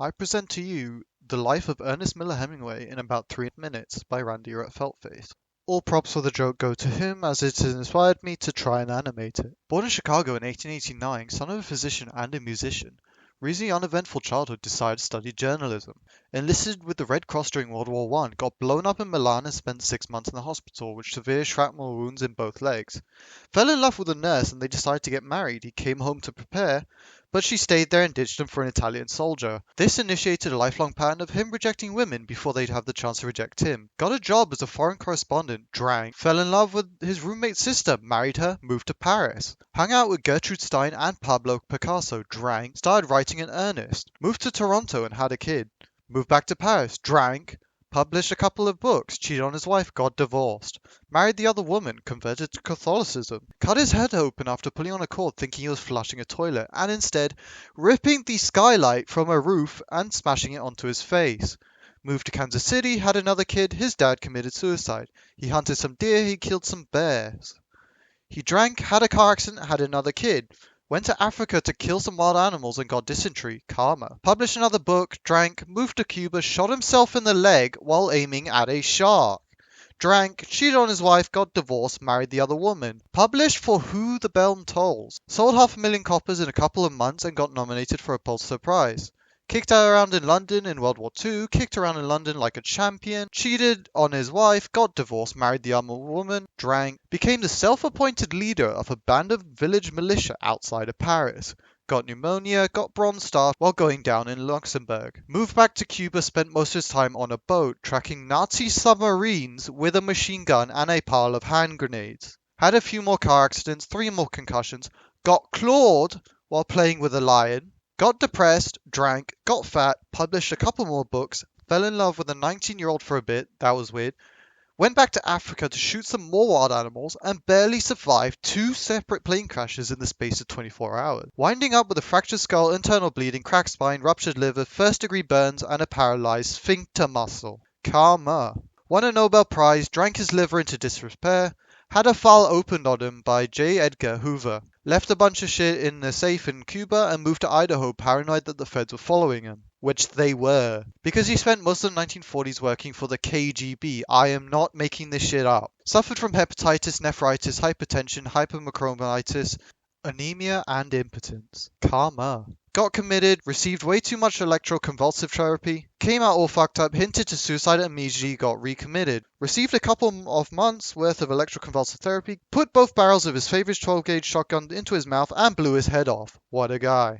I present to you The Life of Ernest Miller Hemingway in about 3 minutes by Randy at Feltface. All props for the joke go to him as it has inspired me to try and animate it. Born in Chicago in 1889, son of a physician and a musician, Reese's uneventful childhood decided to study journalism. Enlisted with the Red Cross during World War One, got blown up in Milan and spent 6 months in the hospital with severe shrapnel wounds in both legs. Fell in love with a nurse and they decided to get married. He came home to prepare, but she stayed there and ditched him for an Italian soldier. This initiated a lifelong pattern of him rejecting women before they'd have the chance to reject him. Got a job as a foreign correspondent, drank, fell in love with his roommate's sister, married her, moved to Paris. Hung out with Gertrude Stein and Pablo Picasso, drank, started writing in earnest. Moved to Toronto and had a kid. Moved back to Paris, drank, published a couple of books, cheated on his wife, got divorced. Married the other woman, converted to Catholicism. Cut his head open after pulling on a cord thinking he was flushing a toilet, and instead ripping the skylight from a roof and smashing it onto his face. Moved to Kansas City, had another kid, his dad committed suicide. He hunted some deer, he killed some bears. He drank, had a car accident, had another kid. Went to Africa to kill some wild animals and got dysentery, karma. Published another book, drank, moved to Cuba, shot himself in the leg while aiming at a shark. Drank, cheated on his wife, got divorced, married the other woman. Published for Who the Bell Tolls. Sold 500,000 copies in a couple of months and got nominated for a Pulitzer Prize. Kicked around in London in World War II, kicked around in London like a champion, cheated on his wife, got divorced, married the other woman, drank, became the self-appointed leader of a band of village militia outside of Paris, got pneumonia, got Bronze Star while going down in Luxembourg, moved back to Cuba, spent most of his time on a boat, tracking Nazi submarines with a machine gun and a pile of hand grenades. Had a few more car accidents, 3 more concussions, got clawed while playing with a lion, got depressed, drank, got fat, published a couple more books, fell in love with a 19-year-old for a bit, that was weird, went back to Africa to shoot some more wild animals, and barely survived 2 separate plane crashes in the space of 24 hours. Winding up with a fractured skull, internal bleeding, cracked spine, ruptured liver, first-degree burns, and a paralyzed sphincter muscle. Karma. Won a Nobel Prize, drank his liver into disrepair, had a file opened on him by J. Edgar Hoover, left a bunch of shit in a safe in Cuba, and moved to Idaho paranoid that the feds were following him. Which they were. Because he spent most of the 1940s working for the KGB. I am not making this shit up. Suffered from hepatitis, nephritis, hypertension, hypermacromitis, anemia, and impotence. Karma. Got committed, received way too much electroconvulsive therapy, came out all fucked up, hinted to suicide, and immediately got recommitted. Received a couple of months worth of electroconvulsive therapy, put both barrels of his favorite 12-gauge shotgun into his mouth, and blew his head off. What a guy.